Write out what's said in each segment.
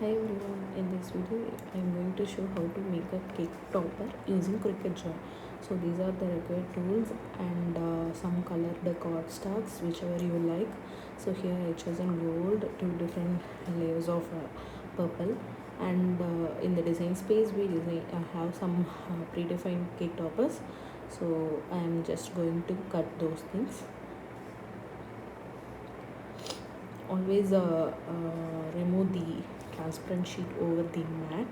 Hi everyone, in this video I am going to show how to make a cake topper using Cricut Joy. So these are the required tools and some colored cardstocks whichever you like. So here I chosen gold, two different layers of purple, and in the design space we have some predefined cake toppers. So I am just going to cut those things. Always remove the transparent sheet over the mat,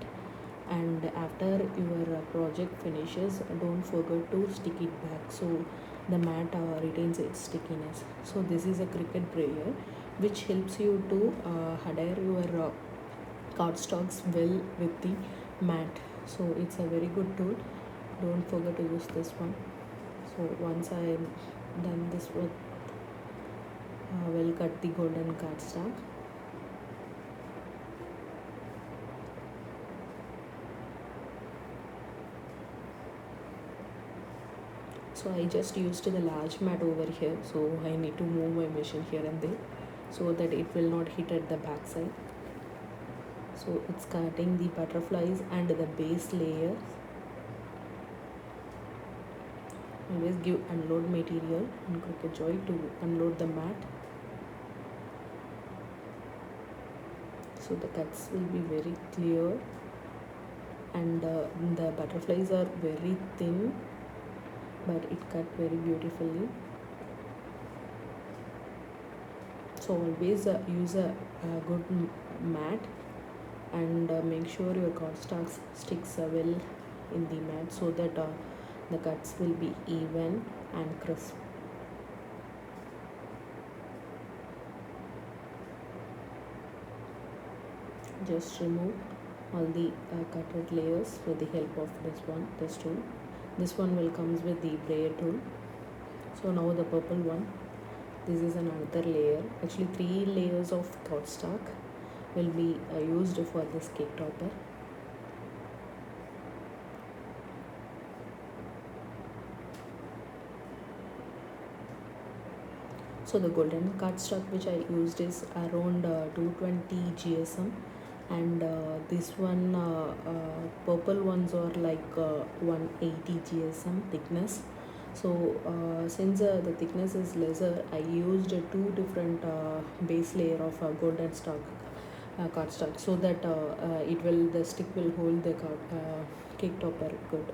and after your project finishes don't forget to stick it back so the mat retains its stickiness. So this is a Cricut brayer which helps you to adhere your cardstocks well with the mat. So it's a very good tool, don't forget to use this one. So once I am done this with we'll cut the golden cardstock. So I just used the large mat over here, so I need to move my machine here and there so that it will not hit at the back side. So it's cutting the butterflies and the base layer. Always give unload material in Cricut Joy to unload the mat. So the cuts will be very clear, and the butterflies are very thin, but it cut very beautifully. So always use a good mat, and make sure your cardstocks sticks well in the mat so that the cuts will be even and crisp. Just remove all the cutted layers with the help of this tool. This one will comes with the brayer tool. So now the purple one, this is another layer. Actually 3 layers of cardstock will be used for this cake topper. So the golden cardstock which I used is around 220 GSM, and this one purple ones are like 180 GSM thickness. So since the thickness is lesser, I used 2 different base layer of golden cardstock so that the stick will hold the cake topper good.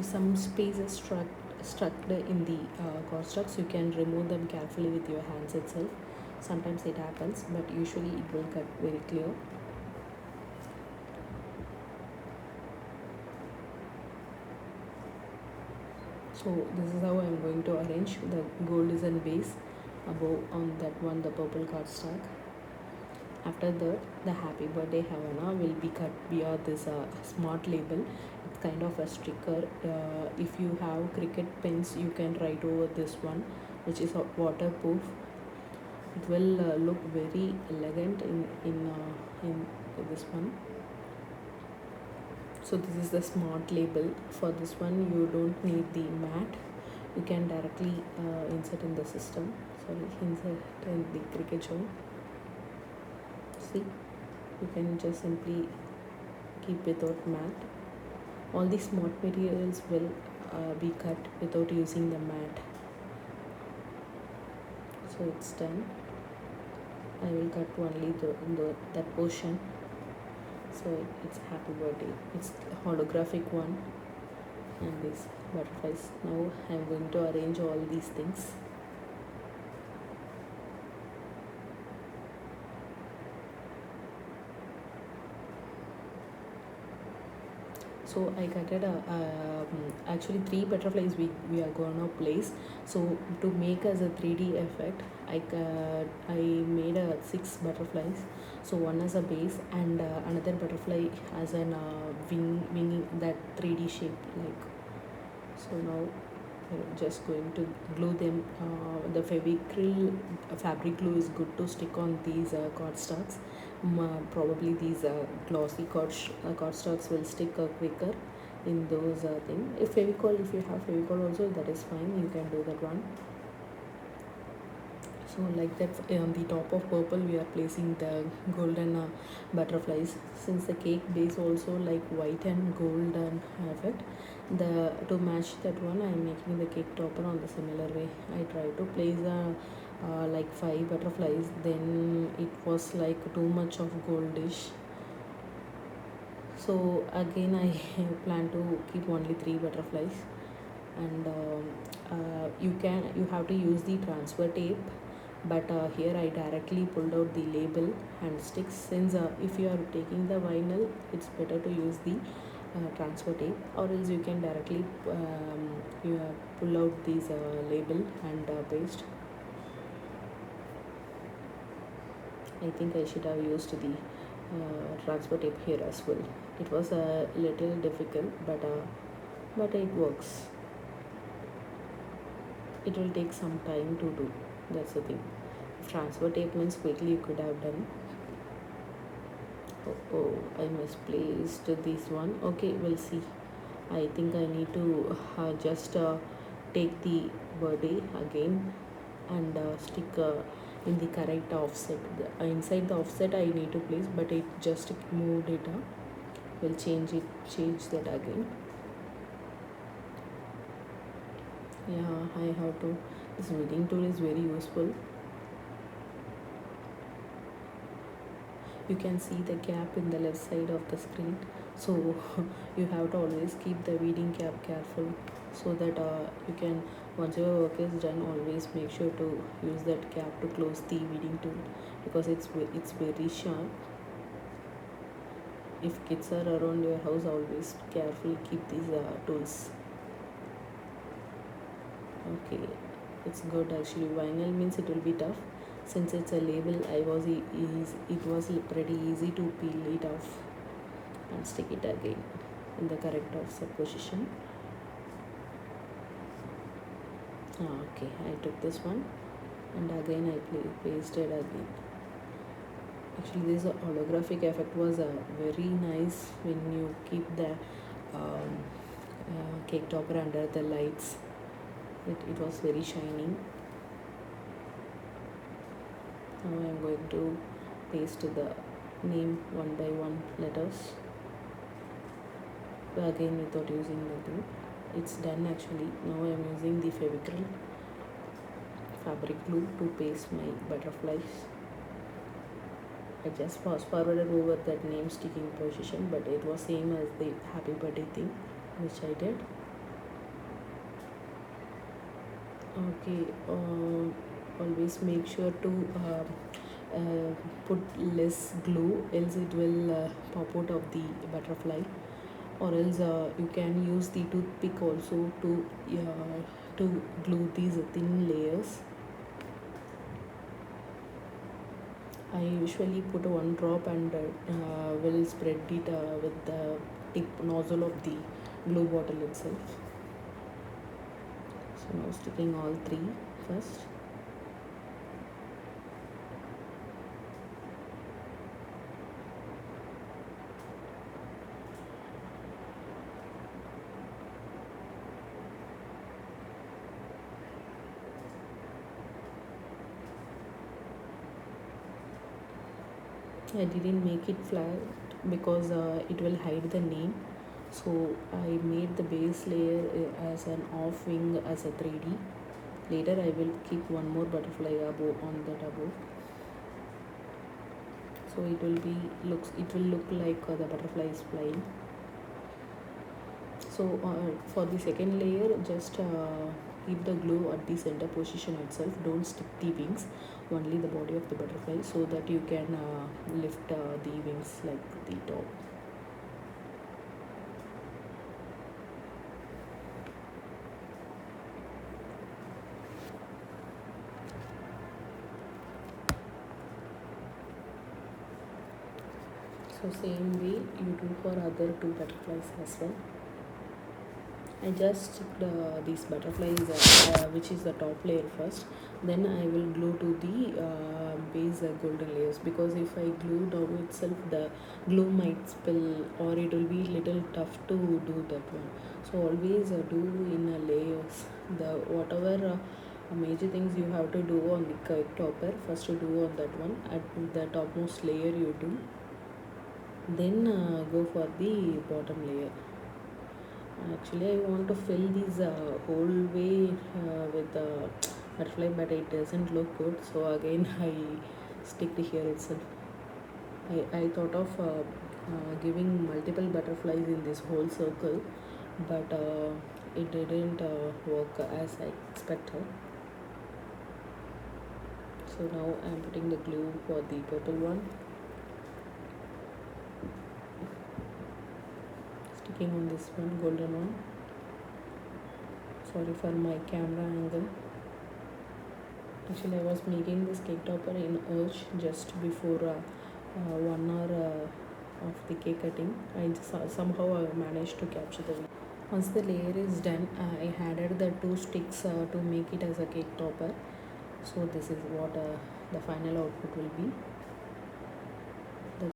Some spaces struck in the cardstocks, you can remove them carefully with your hands itself. Sometimes it happens, but usually it will cut very clear. So this is how I am going to arrange. The gold is in base, above on that one the purple cardstock. After that, the happy birthday Havana will be cut via this smart label. It's kind of a sticker. If you have Cricut pens, you can write over this one, which is waterproof. It will look very elegant in this one. So this is the smart label. For this one you don't need the mat, you can directly insert in the system. Insert in the Cricut Joy. See, you can just simply keep without mat. All the smart materials will be cut without using the mat. So it's done. I will cut only that portion. So it's happy birthday. It's a holographic one, and these butterflies. Now I'm going to arrange all these things. So I cutted actually 3 butterflies we are gonna place. So to make as a 3D effect, I made 6 butterflies. So one as a base, and another butterfly as an winging that 3D shape like. So now just going to glue them. The fabric glue is good to stick on these cardstocks. Probably these glossy cardstocks will stick quicker in those things. If you have fevicol also, that is fine, you can do that one. So like that, on the top of purple we are placing the golden butterflies. Since the cake base also like white and golden effect, to match that one, I am making the cake topper on the similar way. I try to place like 5 butterflies, then it was like too much of goldish, so again I plan to keep only 3 butterflies. And you have to use the transfer tape, but here I directly pulled out the label and sticks. Since if you are taking the vinyl, it's better to use the transfer tape, or else you can directly pull out these label and paste. I think I should have used the transfer tape here as well. It was a little difficult, but it works. It will take some time to do, that's the thing. If transfer tape means quickly you could have done. Oh, I misplaced this one. Okay, we'll see. I think I need to just take the birthday again and stick in the correct offset. Inside the offset I need to place, but it just moved it up. We'll change that again. Yeah, I have to. This weeding tool is very useful. You can see the gap in the left side of the screen, so you have to always keep the weeding cap careful, so that you can, once your work is done, always make sure to use that cap to close the weeding tool, because it's very sharp. If kids are around your house, always carefully keep these tools. Okay, it's good actually. Vinyl means it will be tough. Since it's a label, it was pretty easy to peel it off and stick it again in the correct offset position. Okay, I took this one and again I pasted again. Actually, this holographic effect was very nice when you keep the cake topper under the lights. It was very shining. Now I am going to paste the name one by one letters. Again, without using nothing. It's done actually. Now I am using the fabric glue to paste my butterflies. I just fast forwarded over that name sticking position, but it was same as the happy birthday thing which I did. Okay, always make sure to put less glue, else it will pop out of the butterfly, or else you can use the toothpick also to glue these thin layers. I usually put one drop and will spread it with the tip nozzle of the glue bottle itself. So now sticking all 3 first. I didn't make it flat because it will hide the name, so I made the base layer as an off wing as a 3D. Later I will keep one more butterfly on that above, so it will look like the butterfly is flying. So for the second layer, just keep the glue at the center position itself. Don't stick the wings, only the body of the butterfly, so that you can lift the wings like the top. So same way you do for other 2 butterflies as well. I just sticked these butterflies, which is the top layer first. Then I will glue to the base golden layers, because if I glue down itself, the glue might spill or it will be little tough to do that one. So always do in layers. The whatever major things you have to do on the cake topper, first you do on that one at the topmost layer you do, then go for the bottom layer. Actually, I want to fill these whole way with butterfly, but it doesn't look good. So again, I stick to here itself. I thought of giving multiple butterflies in this whole circle, but it didn't work as I expected. So now I'm putting the glue for the purple one, sticking on this one, golden one. Sorry for my camera angle. Actually, I was making this cake topper in Urge just before 1 hour of the cake cutting. Somehow I managed to capture the video. Once the layer is done, I added the 2 sticks to make it as a cake topper. So this is what the final output will be.